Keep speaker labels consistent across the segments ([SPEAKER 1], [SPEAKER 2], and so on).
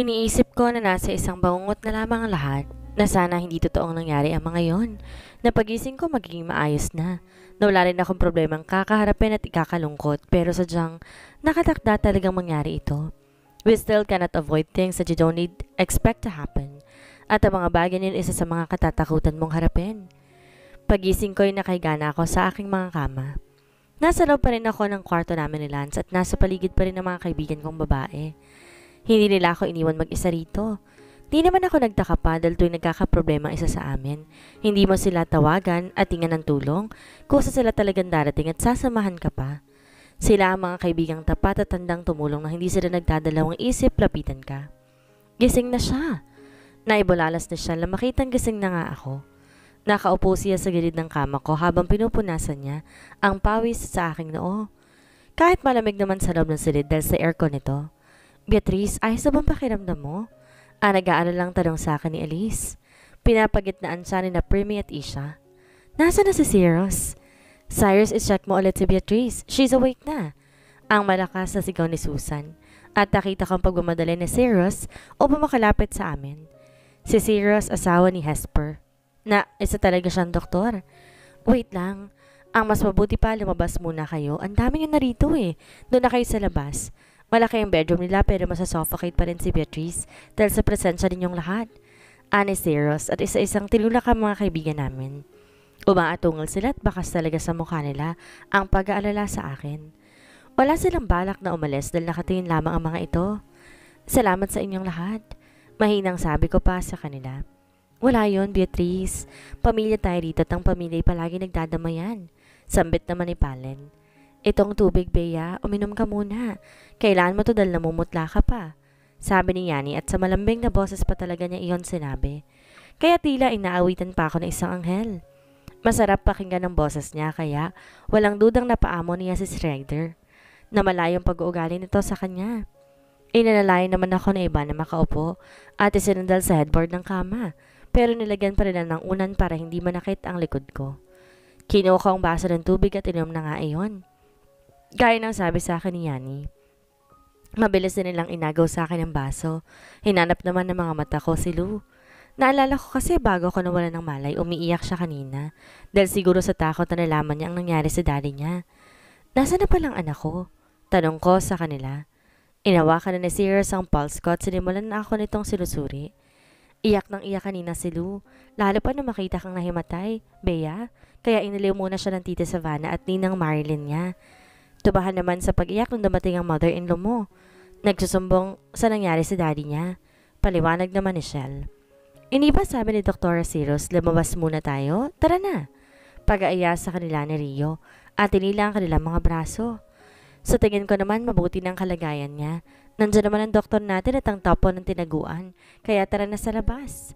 [SPEAKER 1] Iniisip ko na nasa isang bangungot na lamang ang lahat, na sana hindi totoong nangyari ang mga yon. Napagising ko magiging maayos na. Nawala rin akong problemang kakaharapin at ikakalungkot, pero sadyang nakatakda talagang mangyari ito. We still cannot avoid things that you don't need expect to happen. At ang mga bagay na yun isa sa mga katatakutan mong harapin. Pagising ko ay nakahiga na ako sa aking mga kama. Nasa loob pa rin ako ng kwarto namin ni Lance at nasa paligid pa rin ng mga kaibigan kong babae. Hindi nila ako iniwan mag-isa rito. Di naman ako nagtaka pa dahil tuwing nagkakaproblema isa sa amin. Hindi mo sila tawagan at tingan ng tulong, kusa sila talagang darating at sasamahan ka pa. Sila ang mga kaibigang tapat at handang tumulong na hindi sila nagdadalawang isip lapitan ka. Gising na siya. Naibulalas na siya na makitang gising na nga ako. Nakaupo siya sa gilid ng kama ko habang pinupunasan niya ang pawis sa aking noo. Kahit malamig naman sa loob ng silid dahil sa aircon nito. Beatrice, ayos na bang pakiramdam mo? Nag-aalala lang tanong sa akin ni Elise. Pinapagitnaan siya ni na Primi at Isha. Nasaan na si Cyrus? Cyrus, is-check mo ulit si Beatrice. She's awake na. Ang malakas na sigaw ni Susan. At nakita kong pagmamadali ni Cyrus o makalapit sa amin. Si Cyrus, asawa ni Hesper. Na isa talaga siyang doktor. Wait lang. Ang mas mabuti pa, lumabas muna kayo. Ang dami nyo narito eh. Doon na kayo sa labas. Malaki ang bedroom nila pero masasuffocate pa rin si Beatrice dahil sa presensya ninyong lahat. Ani Cyrus at isa-isang tinulak ang mga kaibigan namin. Umaatungal sila at bakas talaga sa mukha nila ang pag-aalala sa akin. Wala silang balak na umalis dahil nakatingin lamang ang mga ito. Salamat sa inyong lahat. Mahinang sabi ko pa sa kanila. Wala yon, Beatrice. Pamilya tayo rito at ang pamilya'y palagi nagdadamayan. Sambit naman ni Palen. Itong tubig, Bea, uminom ka muna. Kailangan mo to dahil namumutla ka pa. Sabi ni Yani at sa malambing na boses pa talaga niya iyon sinabi. Kaya tila inaawitan pa ako ng isang anghel. Masarap pakinggan ang boses niya kaya walang dudang napaamo niya si Schrader na malayong pag-uugali nito sa kanya. Inalalayan naman ako na iba na makaupo at isinandal sa headboard ng kama pero nilagyan pa rin ng unan para hindi manakit ang likod ko. Kinuha ko ang baso ng tubig at inom na nga iyon. Gaya ng sabi sa akin ni Yani. Mabilis din nilang inagaw sa akin ang baso. Hinanap naman ng mga mata ko si Lou. Naalala ko kasi bago ako nawala ng malay, umiiyak siya kanina. Dahil siguro sa takot na nalaman niya ang nangyari sa daddy niya. Nasaan na palang anak ko? Tanong ko sa kanila. Inawakan na ni Cyrus ang pulse ko at sinimulan na ako nitong sinusuri. Iyak ng iyak kanina si Lou. Lalo pa na makita kang nahimatay, Bea. Kaya iniliw muna siya ng tita Savannah at ninang Marilyn niya. Tubahan naman sa pag-iyak nung dumating ang mother-in-law mo. Nagsusumbong sa nangyari sa daddy niya. Paliwanag naman ni Shell. Hindi ba sabi ni Dr. Cyrus, lumabas muna tayo? Tara na. Pag-aaya sa kanila ni Rio at tinila ang kanilang mga braso. Sa tingin ko naman mabuti ng kalagayan niya. Nandiyan naman ang doktor natin at ang topo ng tinaguan. Kaya tara na sa labas.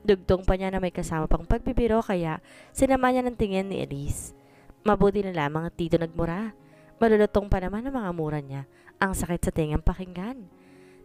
[SPEAKER 1] Dugtong pa niya na may kasama pang pagbibiro kaya sinama niya ng tingin ni Elise. Mabuti na lamang at dito nagmura. Malulutong pa naman ang mga mura niya. Ang sakit sa tingang pakinggan.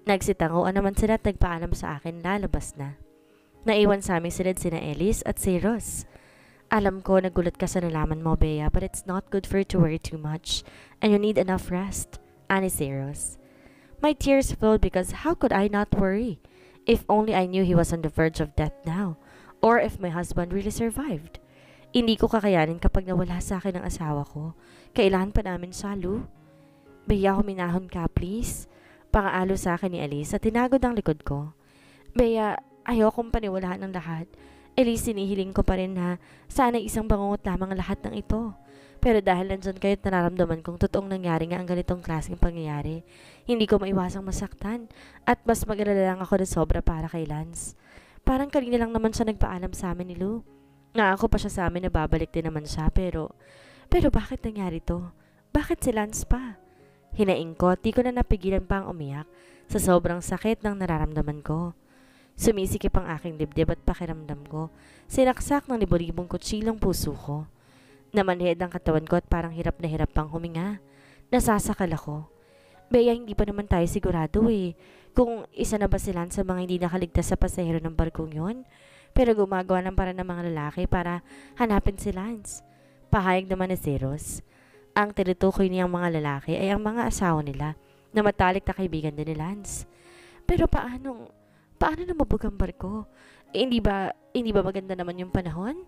[SPEAKER 1] Nagsitanguan naman sila at nagpaalam sa akin lalabas na. Naiwan sa aming silid sina Elise at Cyrus. Alam ko nagulat ka sa nalaman mo, Bea, but it's not good for you to worry too much and you need enough rest. Ani Cyrus. My tears flowed because how could I not worry? If only I knew he was on the verge of death now or if my husband really survived. Hindi ko kakayanin kapag nawala sa akin ang asawa ko. Kailangan pa namin siya, Lou. Bea, huminahon ka, please. Pangaalo sa akin ni Elise at tinagod ang likod ko. Bea, ayokong paniwalaan ng lahat. Elise, sinihiling ko pa rin na sana isang bangungot lamang lahat ng ito. Pero dahil nandyan kayo't nararamdaman kong totoong nangyari nga ang ganitong klaseng pangyayari, hindi ko maiwasang masaktan at mas mag-alala lang ako na sobra para kay Lance. Parang kanina lang naman siya nagpaalam sa amin ni Lou. Ako pa siya sa amin na babalik din naman siya pero bakit nangyari to? Bakit si Lance pa? Hinaing ko at di ko na napigilan pa ang umiyak sa sobrang sakit ng nararamdaman ko. Sumisikip ang aking dibdib at pakiramdam ko. Sinaksak ng libo-libong kutsilong puso ko. Namanhid ang katawan ko at parang hirap na hirap pang huminga. Nasasakal ako. Bea, hindi pa naman tayo sigurado eh. Kung isa na ba sila sa mga hindi nakaligtas sa pasahero ng barkong yon? Pero gumagawa ng paraan ng mga lalaki para hanapin si Lance. Pahayag naman ni Cyrus. Ang tinutukoy niyang mga lalaki ay ang mga asawa nila na matalik na kaibigan din ni Lance. Pero paano lumubog ang barko? Hindi ba maganda naman yung panahon?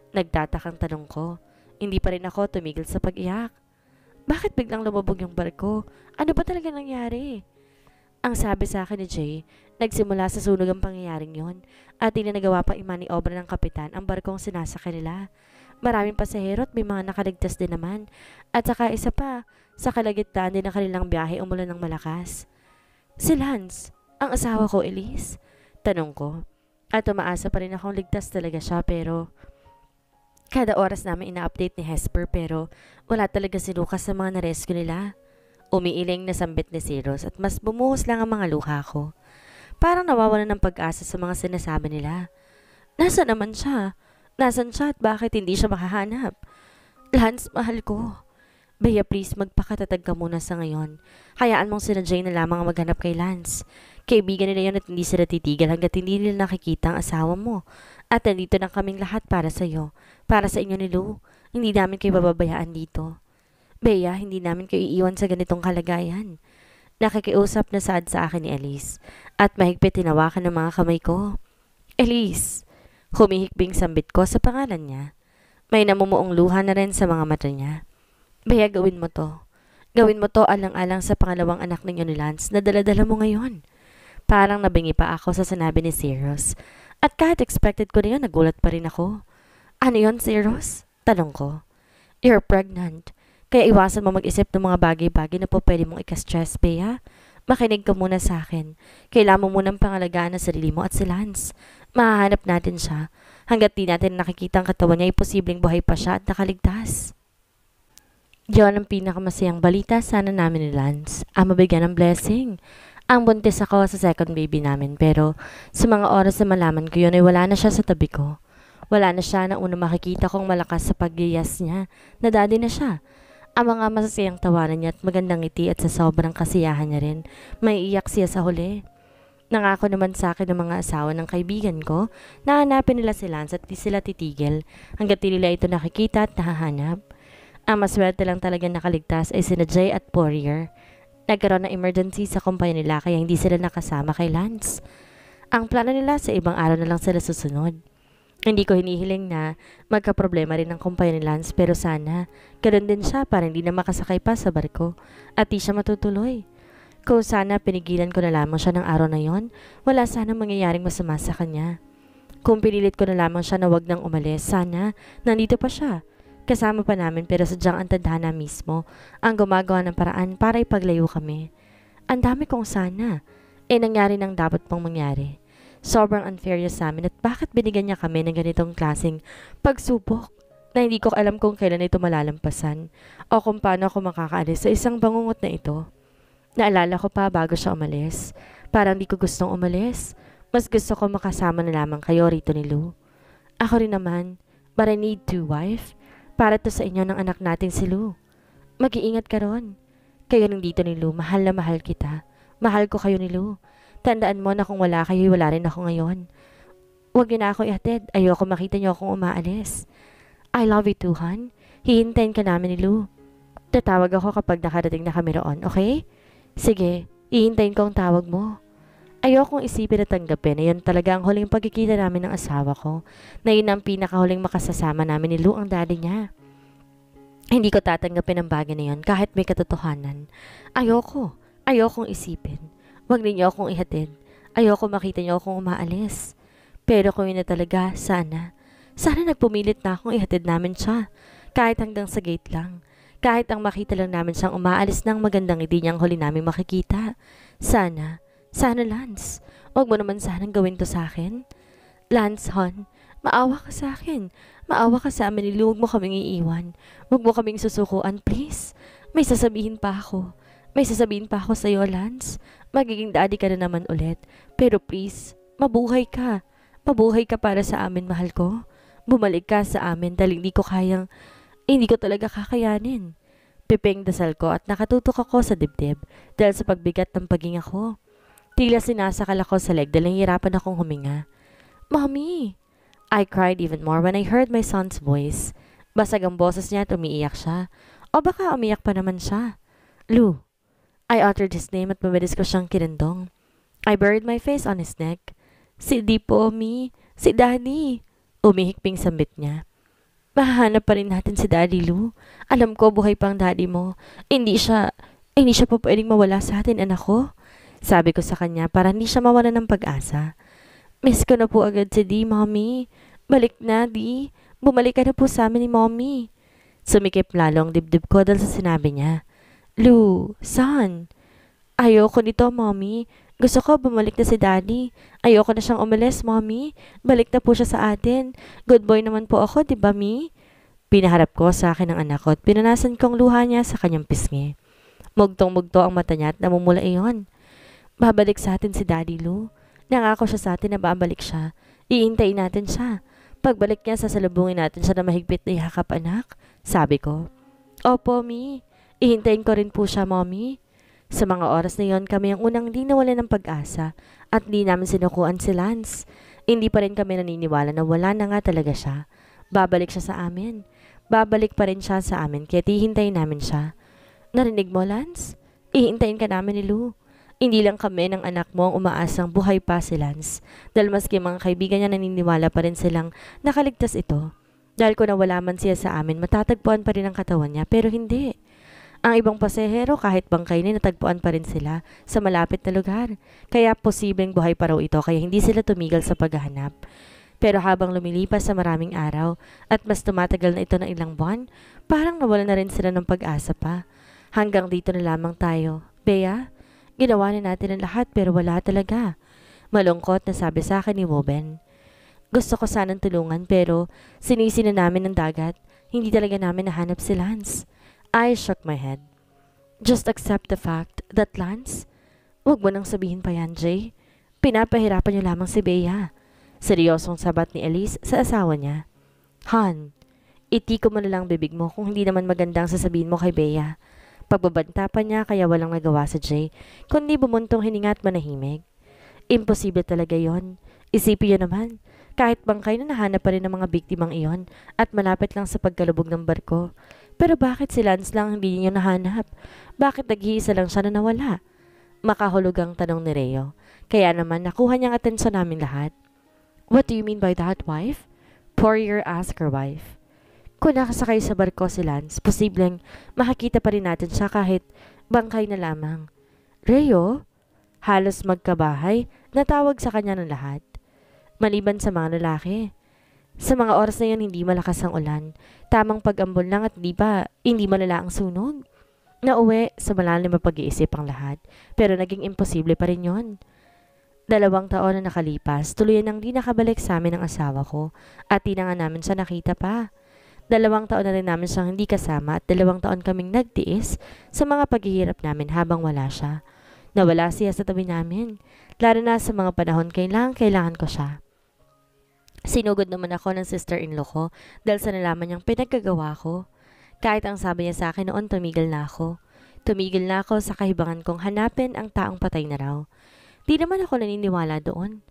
[SPEAKER 1] Nagtatakang tanong ko. Hindi pa rin ako tumigil sa pag-iyak. Bakit biglang lumubog yung barko? Ano ba talaga nangyari? Ang sabi sa akin ni Jay, nagsimula sa sunog ang pangyayaring yon at hindi na nagawa pa imaniobra ng kapitan ang barkong sinasakay nila. Maraming pasahero at may mga nakaligtas din naman. At saka isa pa, sa kalagitnaan din ng kanilang biyahe umulan ng malakas. Si Lance, ang asawa ko, Elise? Tanong ko. At umaasa pa rin akong ligtas talaga siya pero kada oras namin ina-update ni Hesper pero wala talaga si Lucas sa mga na-rescue nila. Umiiling na sambit ni Zeros at mas bumuhos lang ang mga luha ko. Parang nawawalan ng pag-asa sa mga sinasabi nila. Nasaan naman siya? Nasaan siya at bakit hindi siya makahanap? Lance, mahal ko. Bea, please, magpakatatag ka muna sa ngayon. Hayaan mong sina Jay na lamang ang maghanap kay Lance. Kaibigan nila yun at hindi sila titigil hanggat hindi nila nakikita ang asawa mo. At nandito na kaming lahat para sa iyo. Para sa inyo ni Lou. Hindi namin kayo bababayaan dito. Bea, hindi namin kayo iiwan sa ganitong kalagayan. Nakikiusap na saad sa akin ni Elise. At mahigpit tinawakan ng mga kamay ko. Elise! Humihikbing sambit ko sa pangalan niya. May namumuong luha na rin sa mga mata niya. Bea, gawin mo to. Gawin mo to alang-alang sa pangalawang anak ninyo ni Lance na daladala mo ngayon. Parang nabingi pa ako sa sinabi ni Zeros. At kahit expected ko na yun, nagulat pa rin ako. Ano yun, Zeros? Tanong ko. You're pregnant. Kaya iwasan mo mag-isip ng mga bagay-bagay na po pwede mong ika-stress, Bea. Makinig ka muna sa akin. Kailangan mo munang pangalagaan ang sarili mo at si Lance. Mahahanap natin siya. Hanggat di natin nakikita ang katawan niya, ay posibleng buhay pa siya at nakaligtas. Yon ang pinakamasayang balita sana namin ni Lance. Ang mabigyan ng blessing. Ang buntis ako sa second baby namin pero sa mga oras na malaman ko yun ay wala na siya sa tabi ko. Wala na siya na una makikita kong malakas sa pagyayas niya na daddy na siya. Ang mga masasayang tawanan niya at magandang ngiti at sa sobrang kasiyahan niya rin, may iyak siya sa huli. Nangako naman sa akin ng mga asawa ng kaibigan ko na hanapin nila si Lance at di sila titigil hanggat di nila ito nakikita at nahahanap. Ang maswerte lang talaga nakaligtas ay sina Jay at Poirier. Nagkaroon ng emergency sa kumpanya nila kaya hindi sila nakasama kay Lance. Ang plano nila sa ibang araw na lang sila susunod. Hindi ko hinihiling na magka-problema rin ang kumpanya ni Lance pero sana ganoon din siya para hindi na makasakay pa sa barko at di siya matutuloy. Kung sana pinigilan ko na lamang siya ng araw na yon, wala sana mangyayaring masama sa kanya. Kung pinilit ko na lamang siya na wag nang umalis, sana nandito pa siya. Kasama pa namin pero sadyang ang tadhana mismo ang gumagawa ng paraan para ipaglayo kami. Ang dami kong sana. Nangyari nang dapat pang mangyari. Sobrang unfair niya sa amin at bakit binigyan niya kami ng ganitong klaseng pagsubok na hindi ko alam kung kailan ito malalampasan o kung paano ako makakaalis sa isang bangungot na ito. Naalala ko pa bago siya umalis. Parang di ko gustong umalis. Mas gusto ko makasama na lamang kayo rito ni Lou. Ako rin naman, but I need to, wife. Para to sa inyo ng anak nating si Lou. Mag-iingat ka ron. Kayo nandito ni Lou, mahal na mahal kita. Mahal ko kayo ni Lou. Tandaan mo na kung wala kayo, wala rin ako ngayon. Huwag niyo na ako ihatid. Ayoko makita niyo akong umaalis. I love you too, hon. Hihintayin ka namin ni Lou. Tatawag ako kapag nakarating na kami roon, okay? Sige, hihintayin ko ang tawag mo. Ayokong isipin at tanggapin na yun talaga ang huling pagkikita namin ng asawa ko. Na yun ang pinakahuling makasasama namin ni Lou ang daddy niya. Hindi ko tatanggapin ang bagay na yun kahit may katotohanan. Ayokong isipin. Huwag ninyo akong ihatid. Ayoko makita niyo akong umaalis. Pero kung yun na talaga, sana nagpumilit na akong ihatid namin siya. Kahit hanggang sa gate lang. Kahit ang makita lang namin siyang umaalis ng magandang hindi niyang huli namin makikita. Sana Lance, huwag mo naman sanang gawin to sa akin. Lance, hon, maawa ka sa akin. Maawa ka sa amin ni Lou, huwag mo kaming iiwan. Huwag mo kaming susukuan, please. May sasabihin pa ako sa iyo, Lance. Magiging daddy ka na naman ulit. Pero please, mabuhay ka. Mabuhay ka para sa amin, mahal ko. Bumalik ka sa amin dahil hindi ko talaga kakayanin. Pipeng dasal ko at nakatutok ako sa dibdib dahil sa pagbigat ng paghinga ko. Tila sinasakal ako sa leg dahil nahihirapan akong huminga. Mommy! I cried even more when I heard my son's voice. Basag ang boses niya at umiiyak siya. O baka umiyak pa naman siya. Lou. I uttered his name at mabilis ko siyang kinandong. I buried my face on his neck. Si Di po, Mi. Si Daddy. Umihikping sambit niya. Mahahanap pa rin natin si Daddy Lou. Alam ko buhay pang daddy mo. Hindi siya pa pwedeng mawala sa atin, anak ko. Sabi ko sa kanya para hindi siya mawala ng pag-asa. Miss ko na po agad si Di, Mommy. Balik na, Di. Bumalik ka na po sa amin ni Mommy. Sumikip lalo ang dibdib ko dahil sa sinabi niya. Lou, son. Ayoko nito, Mommy. Gusto ko bumalik na si Daddy. Ayoko na siyang umalis, Mommy. Balik na po siya sa atin. Good boy naman po ako, di ba, Mi? Pinaharap ko sa akin ang anak ko at pinanasan kong luha niya sa kanyang pisngi. Mugtong-mugto ang mata niya at namumula iyon. Babalik sa atin si Daddy Lou. Nangako siya sa atin na babalik siya. Iintayin natin siya. Pagbalik niya, sasalubungin natin siya na mahigpit na ihakap, anak. Sabi ko. Opo, Mi. Ihintayin ko rin po siya, Mommy. Sa mga oras na yon, kami ang unang di nawalan ng pag-asa at di namin sinukuan si Lance. Hindi pa rin kami naniniwala na wala na nga talaga siya. Babalik siya sa amin. Babalik pa rin siya sa amin kaya hihintayin namin siya. Narinig mo, Lance? Ihintayin ka namin ni Lou. Hindi lang kami ng anak mo ang umaasang buhay pa si Lance. Dahil maski mga kaibigan niya naniniwala pa rin silang nakaligtas ito. Dahil kung nawala man siya sa amin, matatagpuan pa rin ang katawan niya pero hindi. Ang ibang pasahero kahit bangkay na natagpuan pa rin sila sa malapit na lugar. Kaya posibleng buhay pa raw ito kaya hindi sila tumigil sa paghahanap. Pero habang lumilipas sa maraming araw at mas tumatagal na ito ng ilang buwan, parang nawala na rin sila ng pag-asa pa. Hanggang dito na lamang tayo. Bea, ginawa na natin ang lahat pero wala talaga. Malungkot na sabi sa akin ni Woben. Gusto ko sanang tulungan pero sinisi na namin ng dagat. Hindi talaga namin nahanap si Lance. I shook my head. Just accept the fact that Lance, wag mo nang sabihin pa yan, Jay. Pinapahirapan niyo lamang si Bea. Seryosong sabat ni Elise sa asawa niya. Han, itiko mo na lang bibig mo kung hindi naman magandang sasabihin mo kay Bea. Pagbabanta pa niya kaya walang nagawa sa Jay, kundi bumuntong hininga at manahimik. Imposible talaga yon. Isipin niyo naman, kahit bangkay na nahanap pa rin ng mga biktimang iyon at malapit lang sa pagkalubog ng barko. Pero bakit si Lance lang hindi niyo nahanap? Bakit nag-iisa lang siya na nawala? Makahulugang tanong ni Reo. Kaya naman nakuha niyang atensyon namin lahat. What do you mean by that, wife? Poirier asked her wife. Kung nakasakay sa barko si Lance, posibleng makakita pa rin natin siya kahit bangkay na lamang. Reo? Halos magkabahay, natawag sa kanya ng lahat. Maliban sa mga lalaki. Sa mga oras na yun, hindi malakas ang ulan. Tamang pag-ambon lang at hindi malala ang sunog. Nauwi sa malalim na pag-iisip ang lahat. Pero naging imposible pa rin yun. 2 taon na nakalipas, tuluyan nang di nakabalik sa amin ang asawa ko. At di na nga namin siya nakita pa. 2 taon na rin namin siyang hindi kasama at 2 taon kaming nagtiis sa mga paghihirap namin habang wala siya. Nawala siya sa tabi namin. Lalo na sa mga panahon kailangan ko siya. Sinugod naman ako ng sister-in-law ko dahil sa nalaman niyang pinagkagawa ko. Kahit ang sabi niya sa akin noon, tumigil na ako. Tumigil na ako sa kahibangan kong hanapin ang taong patay na raw. Di naman ako naniniwala doon.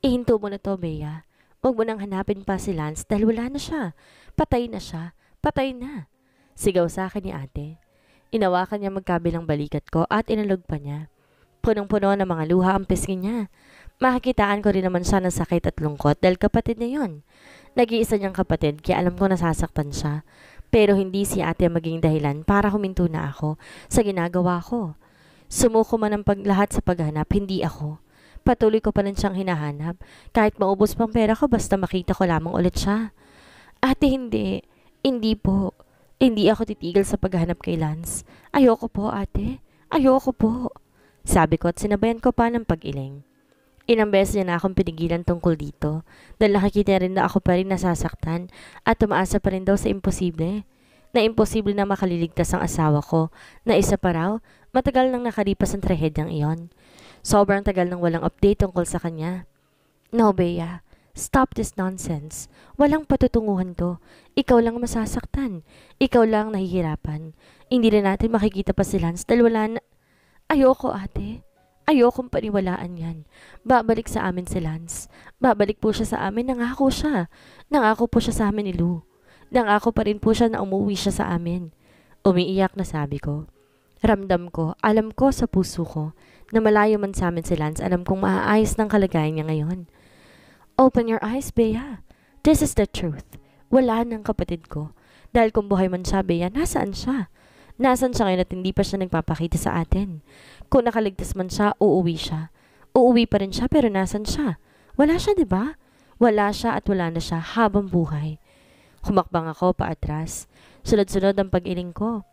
[SPEAKER 1] Ihinto mo na to, Bea. Huwag mo nang hanapin pa si Lance dahil wala na siya. Patay na siya. Patay na. Sigaw sa akin ni ate. Inawakan niya magkabilang balikat ko at inalog pa niya. Punong-puno ng mga luha ang pisngi niya. Makikitaan ko rin naman siya ng sakit at lungkot dahil kapatid niya yun. Nag-iisa niyang kapatid kaya alam ko nasasaktan siya. Pero hindi si ate maging dahilan para huminto na ako sa ginagawa ko. Sumuko man ang lahat sa paghanap, hindi ako. Patuloy ko pa rin siyang hinahanap kahit maubos pang pera ko basta makita ko lamang ulit siya. Ate, hindi. Hindi po. Hindi ako titigil sa paghanap kay Lance. Ayoko po, ate. Ayoko po. Sabi ko at sinabayan ko pa ng pag-iling. Ilang beses niya na akong pinigilan tungkol dito dahil nakikita rin na ako pa rin nasasaktan at tumaasa pa rin daw sa imposible. Na imposible na makaliligtas ang asawa ko na isa pa raw, matagal nang nakalipas ang trahedyang iyon. Sobrang tagal nang walang update tungkol sa kanya. No, Bea. Stop this nonsense. Walang patutunguhan to. Ikaw lang masasaktan. Ikaw lang nahihirapan. Hindi na natin makikita pa si Lance dahil wala na... Ayoko, ate. Ayokong paniwalaan yan. Babalik sa amin si Lance. Babalik po siya sa amin. Nangako siya. Nangako po siya sa amin ni Lou. Nangako pa rin po siya na umuwi siya sa amin. Umiiyak na sabi ko. Ramdam ko, alam ko sa puso ko Na malayo man sa amin si Lance, alam kong maaayos ng kalagayan niya ngayon. Open your eyes, Bea. This is the truth. Wala ng kapatid ko. Dahil kung buhay man siya, Bea, nasaan siya? Nasaan siya ngayon at hindi pa siya nagpapakita sa atin? Kung nakaligtas man siya, uuwi siya. Uuwi pa rin siya pero nasaan siya? Wala siya, di ba? Wala siya at wala na siya habang buhay. Humakbang ako paatras. Sunod-sunod ang pag-iling ko.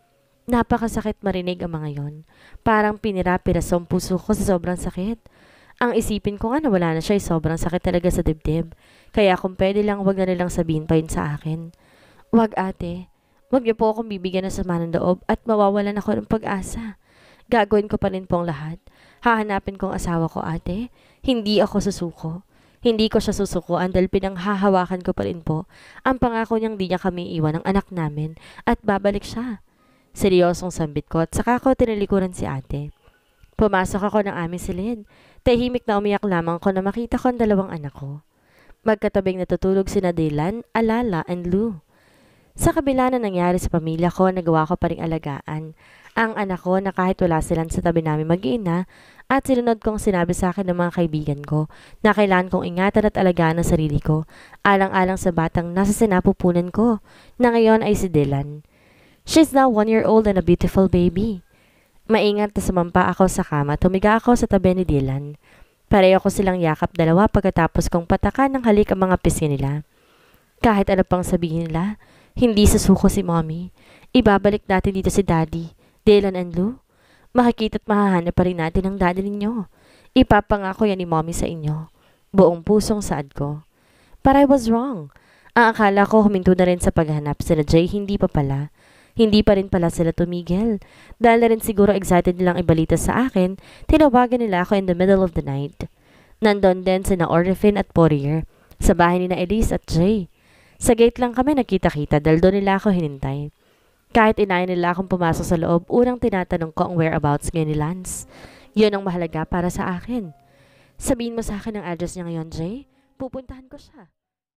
[SPEAKER 1] Napakasakit marinig ang mga yon. Parang pinira-piraso ang puso ko sa sobrang sakit. Ang isipin ko nga na wala na siya ay sobrang sakit talaga sa dibdib. Kaya kung pwede lang, wag na nilang sabihin pa yun sa akin. Wag ate. Wag niyo po akong bibigyan ng sama ng loob at mawawalan ako ng pag-asa. Gagawin ko pa rin po ang lahat. Hahanapin ko ang asawa ko ate. Hindi ako susuko. Hindi ko siya susukuan dahil pinanghahawakan ko pa rin po ang pangako niyang di niya kami iwan ng anak namin at babalik siya. Seryosong sambit ko at saka ko tinalikuran si ate. Pumasok ako ng aming silid. Tahimik na umiyak lamang ko na makita ko ang dalawang anak ko. Magkatabing natutulog sina Dylan, Alala, and Lou. Sa kabila na nangyari sa pamilya ko, nagawa ko pa ring alagaan ang anak ko na kahit wala silang sa tabi namin mag-iina at sinunod kong sinabi sa akin ng mga kaibigan ko na kailangan kong ingatan at alagaan ang sarili ko, alang-alang sa batang nasa sinapupunan ko na ngayon ay si Dylan. She's now 1 year old and a beautiful baby. Maingat na sumampa ako sa kama, tumiga ako sa tabi ni Dylan. Pareho ko silang yakap dalawa pagkatapos kong patakan ng halik ang mga pisngi nila. Kahit ano pang sabihin nila, hindi susuko si mommy. Ibabalik natin dito si daddy, Dylan and Lou. Makikita at mahahanap pa rin natin ang daddy ninyo. Ipapangako yan ni mommy sa inyo. Buong pusong saad ko. But I was wrong. Ang akala ko huminto na rin sa paghanap sila Jay, hindi pa pala. Hindi pa rin pala sila tumigil. Dahil na rin siguro excited nilang ibalita sa akin, tinawagan nila ako in the middle of the night. Nandun din sina Orifin at Poirier, sa bahay ni na Elise at Jay. Sa gate lang kami nakita-kita dahil doon nila ako hinintay. Kahit inayin nila akong pumasok sa loob, unang tinatanong ko ang whereabouts ngayon ni Lance. Yun ang mahalaga para sa akin. Sabihin mo sa akin ang address niya ngayon, Jay. Pupuntahan ko siya.